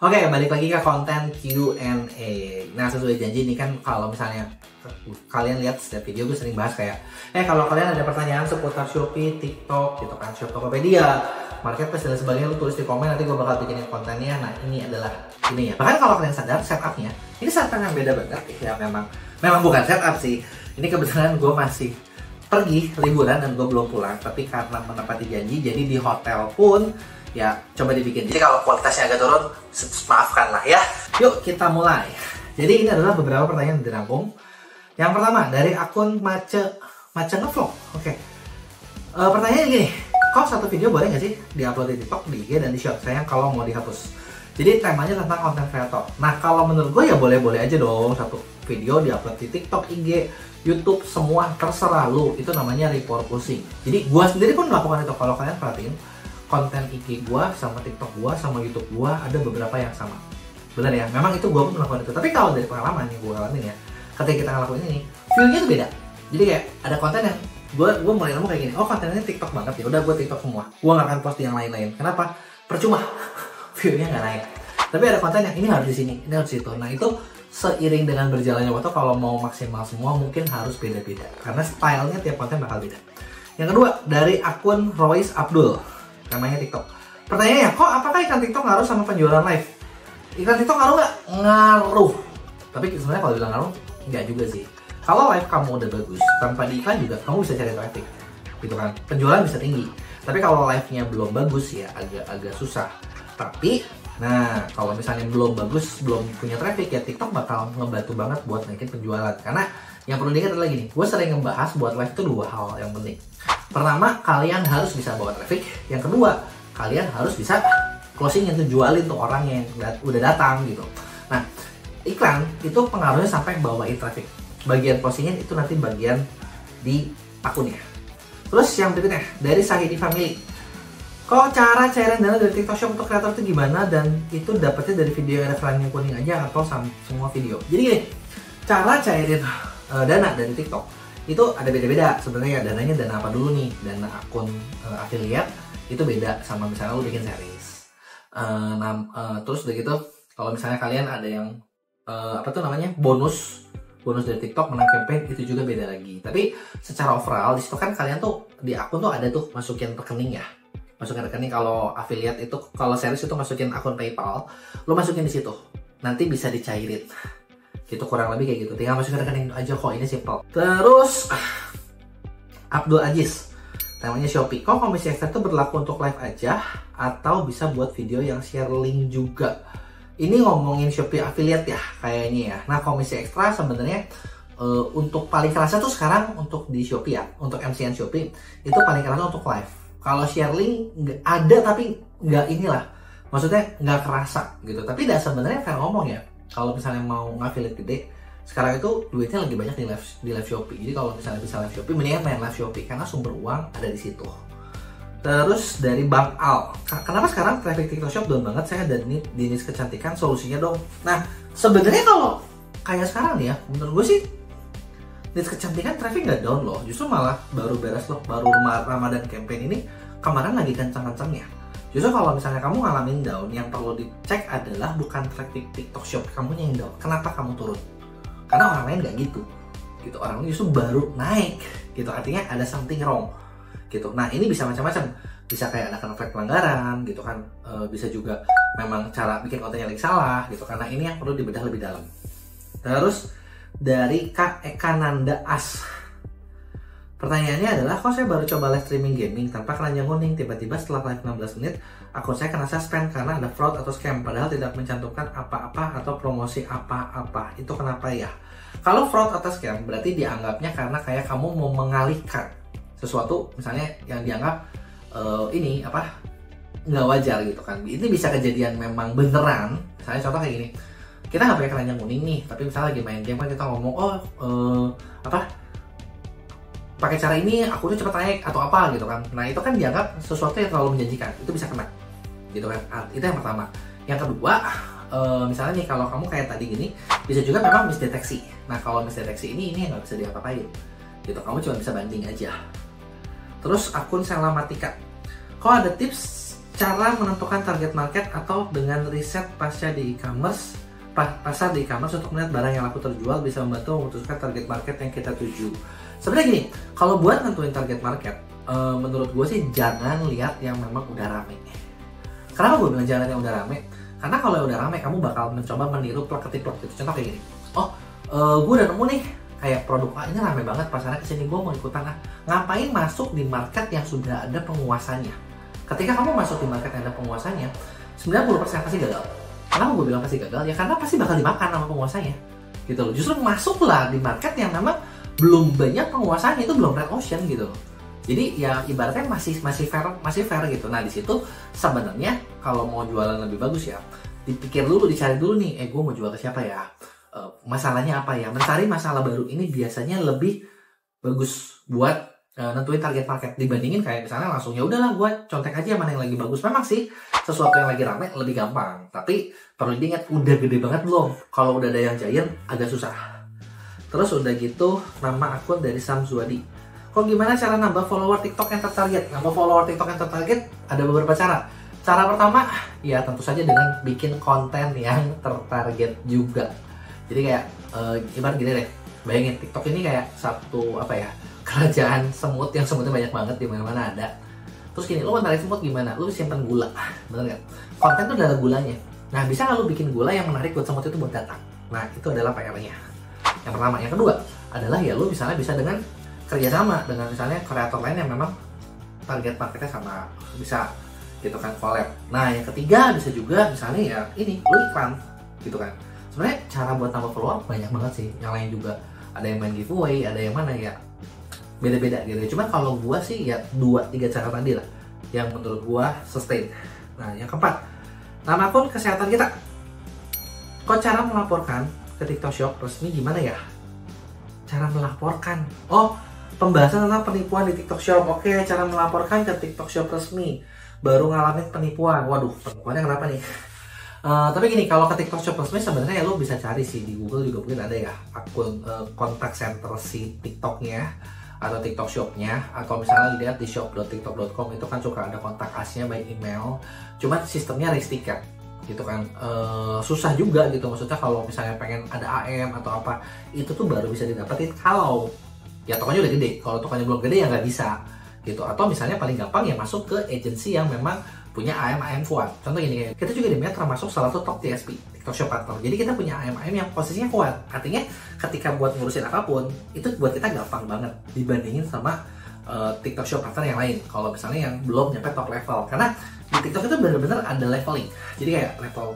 Oke, balik lagi ke konten Q&A. Nah, sesuai janji nih kan kalau misalnya kalian lihat setiap video gue sering bahas kayak kalau kalian ada pertanyaan seputar Shopee, TikTok gitu kan, Shop Tokopedia, Marketplace dan sebagainya, lu tulis di komen, nanti gue bakal bikinin kontennya. Nah, ini adalah ini ya. Bahkan kalau kalian sadar setupnya, ini setup yang beda banget ya, memang bukan setup sih. Ini kebetulan gue masih pergi liburan dan gue belum pulang, tapi karena menepati janji jadi di hotel pun ya coba dibikin. Jadi kalau kualitasnya agak turun, maafkan lah ya. Yuk kita mulai. Jadi ini adalah beberapa pertanyaan yang dirangkum. Yang pertama dari akun Mace Ngevlog. Oke. Pertanyaannya gini, kok satu video boleh nggak sih diupload di TikTok, di IG dan di Short? Sayang kalau mau dihapus. Jadi temanya tentang konten kreator. Nah kalau menurut gue ya boleh-boleh aja dong satu video diupload di TikTok, IG, YouTube, semua terserah lu. Itu namanya repurposing. Jadi gue sendiri pun melakukan itu. Kalau kalian perhatiin, konten IG gua sama TikTok gua sama YouTube gua ada beberapa yang sama. Bener ya, memang itu gua pun melakukan itu. Tapi kalau dari pengalaman yang gua alamin ya, ketika kita ngelakuin ini, view-nya tuh beda. Jadi kayak ada konten yang gua mulai nemu kayak gini. Oh, kontennya TikTok banget ya. Udah gua TikTok semua. Gua nggak akan post yang lain-lain. Kenapa? Percuma. View-nya nggak naik. Tapi ada konten yang ini harus di sini, ini harus di situ. Nah, itu seiring dengan berjalannya waktu, kalau mau maksimal semua mungkin harus beda-beda. Karena stylenya tiap konten bakal beda. Yang kedua, dari akun Royce Abdul. Namanya TikTok. Pertanyaannya, kok apakah iklan TikTok ngaruh sama penjualan live? Iklan TikTok ngaruh nggak? Ngaruh. Tapi sebenarnya kalau bilang ngaruh, nggak juga sih. Kalau live kamu udah bagus, tanpa di iklan juga kamu bisa cari traffic, gitu kan? Penjualan bisa tinggi. Tapi kalau live-nya belum bagus ya agak susah. Tapi, nah kalau misalnya belum bagus, belum punya traffic ya TikTok bakal ngebantu banget buat naikin penjualan. Karena yang perlu diingat adalah gini, gue sering ngebahas buat live itu dua hal yang penting. Pertama, kalian harus bisa bawa traffic. Yang kedua, kalian harus bisa closing yang tuh jualin tuh orang yang udah datang gitu. Nah, iklan itu pengaruhnya sampai bawain traffic. Bagian closingnya itu nanti bagian di akunnya. Terus yang berikutnya, dari Sahidi Family. Kok cara cairin dana dari TikTok Shop untuk kreator itu gimana? Dan itu dapetnya dari video yang ada keranjang kuning aja atau semua video? Jadi gini, cara cairin dana dari TikTok itu ada beda-beda sebenarnya. Dananya dana apa dulu nih? Dana akun affiliate itu beda sama misalnya lu bikin series. Terus udah gitu, kalau misalnya kalian ada yang bonus dari TikTok menang campaign, itu juga beda lagi. Tapi secara overall di situ kan kalian tuh di akun tuh ada tuh masukin rekening ya. Masukin rekening kalau affiliate itu, kalau series itu masukin akun PayPal, lu masukin di situ. Nanti bisa dicairin. Gitu, kurang lebih kayak gitu. Tinggal masukin rekening aja kok, ini simple. Terus Abdul Aziz, namanya Shopee. Kok komisi ekstra itu berlaku untuk live aja atau bisa buat video yang share link juga? Ini ngomongin Shopee affiliate ya kayaknya ya. Nah, komisi ekstra sebenarnya untuk paling kerasa tuh sekarang untuk di Shopee ya, untuk MCN Shopee itu paling kerasa untuk live. Kalau share link ada tapi nggak inilah, maksudnya nggak kerasa gitu. Tapi sebenarnya fair ngomong ya, kalau misalnya mau affiliate gede sekarang itu duitnya lagi banyak di live Shopee. Jadi kalau misalnya bisa live Shopee, mendingan main live Shopee karena sumber uang ada di situ. Terus dari Bang Al, kenapa sekarang traffic TikTok Shop down banget? Saya ada dinis kecantikan, solusinya dong. Nah, sebenarnya kalau kayak sekarang nih ya, menurut gue sih dinis kecantikan traffic nggak down loh. Justru malah baru beres loh, baru Ramadan campaign ini kemarin lagi kencang-kencangnya. Justru kalau misalnya kamu ngalamin down, yang perlu dicek adalah bukan traffic TikTok Shop kamunya yang down. Kenapa kamu turun? Karena orang lain nggak gitu. Orang lain justru baru naik. Gitu, artinya ada something wrong. Gitu. Nah, ini bisa macam-macam. Bisa kayak ada konflik pelanggaran gitu kan. Bisa juga memang cara bikin kontennya lagi salah gitu. Karena ini yang perlu dibedah lebih dalam. Terus dari Kak Eka Nanda As. Pertanyaannya adalah, kok saya baru coba live streaming gaming tanpa keranjang kuning, tiba-tiba setelah live 16 menit akun saya kena suspend karena ada fraud atau scam, padahal tidak mencantumkan apa-apa atau promosi apa-apa. Itu kenapa ya? Kalau fraud atau scam berarti dianggapnya karena kayak kamu mau mengalihkan sesuatu, misalnya yang dianggap nggak wajar gitu kan. Ini bisa kejadian memang beneran. Misalnya contoh kayak gini, kita nggak pakai keranjang kuning nih, tapi misalnya lagi main game kan kita ngomong pakai cara ini aku tuh cepet naik atau apa gitu kan. Nah, itu kan dianggap sesuatu yang terlalu menjanjikan, itu bisa kena gitu kan. Itu yang pertama. Yang kedua, misalnya nih kalau kamu kayak tadi gini, bisa juga memang misdeteksi. Nah, kalau misdeteksi ini nggak bisa diapa-apain gitu, kamu cuma bisa banding aja. Terus akun Selamatika, kok ada tips cara menentukan target market atau dengan riset pasca di e-commerce, pasar di e-commerce untuk melihat barang yang laku terjual bisa membantu memutuskan target market yang kita tuju. Sebenarnya gini, kalau buat nentuin target market, menurut gue sih jangan lihat yang memang udah rame. Kenapa gue bilang jangan yang udah rame? Karena kalau udah rame, kamu bakal mencoba meniru plak-ketiplak gitu. Contoh kayak gini, gue udah nemu nih kayak produk ini rame banget pasarnya kesini, gue mau ikutan. Ngapain masuk di market yang sudah ada penguasanya? Ketika kamu masuk di market yang ada penguasanya, 90% pasti gagal. Kenapa gue bilang pasti gagal? Ya karena pasti bakal dimakan sama penguasanya gitu loh. Justru masuklah di market yang memang belum banyak penguasanya, itu belum red ocean gitu loh. Jadi ya ibaratnya masih fair gitu. Nah di situ sebenarnya kalau mau jualan lebih bagus ya dipikir dulu, dicari dulu nih, gue mau jual ke siapa ya, masalahnya apa ya. Mencari masalah baru ini biasanya lebih bagus buat nentuin target market dibandingin kayak misalnya langsung ya udahlah gue contek aja mana yang lagi bagus. Memang sih sesuatu yang lagi rame lebih gampang, tapi perlu diingat udah gede banget belum. Kalau udah ada yang giant agak susah. Terus udah gitu nama akun dari Sam Zuadi. Kok gimana cara nambah follower TikTok yang tertarget? Nambah follower TikTok yang tertarget ada beberapa cara. Cara pertama ya tentu saja dengan bikin konten yang tertarget juga. Jadi kayak ibarat gini deh, bayangin TikTok ini kayak satu kerajaan semut yang semutnya banyak banget di mana-mana ada. Terus gini, lo mau tarik semut gimana? Lo simpan gula, bener kan? Konten tuh adalah gulanya. Nah, bisa nggak lo bikin gula yang menarik buat semut itu buat datang? Nah, itu adalah PR-nya. Yang pertama. Yang kedua adalah ya lo misalnya bisa dengan kerjasama dengan misalnya kreator lain yang memang target marketnya sama, bisa gitu kan, collab. Nah, yang ketiga bisa juga misalnya ya ini lo iklan gitu kan. Sebenarnya cara buat tambah follower banyak banget sih. Yang lain juga ada yang main giveaway, ada yang mana ya beda-beda gitu. Cuman kalau gua sih ya 2-3 cara tadi lah yang menurut gua sustain. Nah, yang keempat, nama akun kesehatan kita. Kok cara melaporkan ke TikTok Shop resmi gimana ya? Cara melaporkan. Oh, pembahasan tentang penipuan di TikTok Shop. Oke, cara melaporkan ke TikTok Shop resmi. Baru ngalamin penipuan. Waduh, penipuannya kenapa nih? Tapi gini, kalau ke TikTok Shop resmi sebenarnya ya lo bisa cari sih di Google juga mungkin ada ya akun kontak center si TikToknya atau TikTok Shopnya, atau misalnya lihat di shop.tiktok.com itu kan suka ada kontak asnya by email. Cuman sistemnya race ticket gitu kan, susah juga gitu. Maksudnya kalau misalnya pengen ada AM atau apa itu tuh baru bisa didapetin kalau ya tokonya udah gede. Kalau tokonya belum gede ya nggak bisa gitu. Atau misalnya paling gampang ya masuk ke agensi yang memang punya AM kuat. Contoh gini, kita juga di Meta termasuk salah satu top TSP, TikTok Shop Partner. Jadi kita punya AM yang posisinya kuat. Artinya ketika buat ngurusin apapun, itu buat kita gampang banget dibandingin sama TikTok Shop Partner yang lain. Kalau misalnya yang belum nyampe top level. Karena di TikTok itu benar-benar ada leveling. Jadi kayak level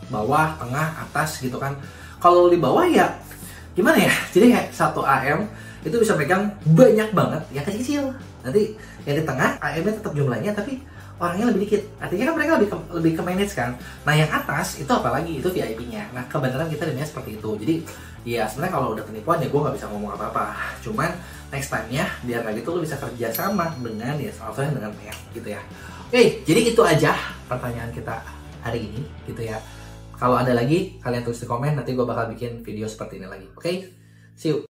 bawah, tengah, atas gitu kan. Kalau di bawah ya gimana ya? Jadi kayak satu AM itu bisa pegang banyak banget yang kecil-kecil. Nanti yang di tengah AM-nya tetap jumlahnya tapi orangnya lebih dikit, artinya kan mereka lebih ke manage kan. Nah yang atas itu apalagi itu VIP-nya. Nah kebenaran kita dengarnya seperti itu. Jadi ya sebenarnya kalau udah penipuan ya gue nggak bisa ngomong apa-apa. Cuman next time-nya biar nggak gitu lo bisa kerja sama dengan ya salah satunya dengan PR gitu ya. Oke, jadi itu aja pertanyaan kita hari ini gitu ya. Kalau ada lagi kalian tulis di komen, nanti gue bakal bikin video seperti ini lagi. Oke, see you.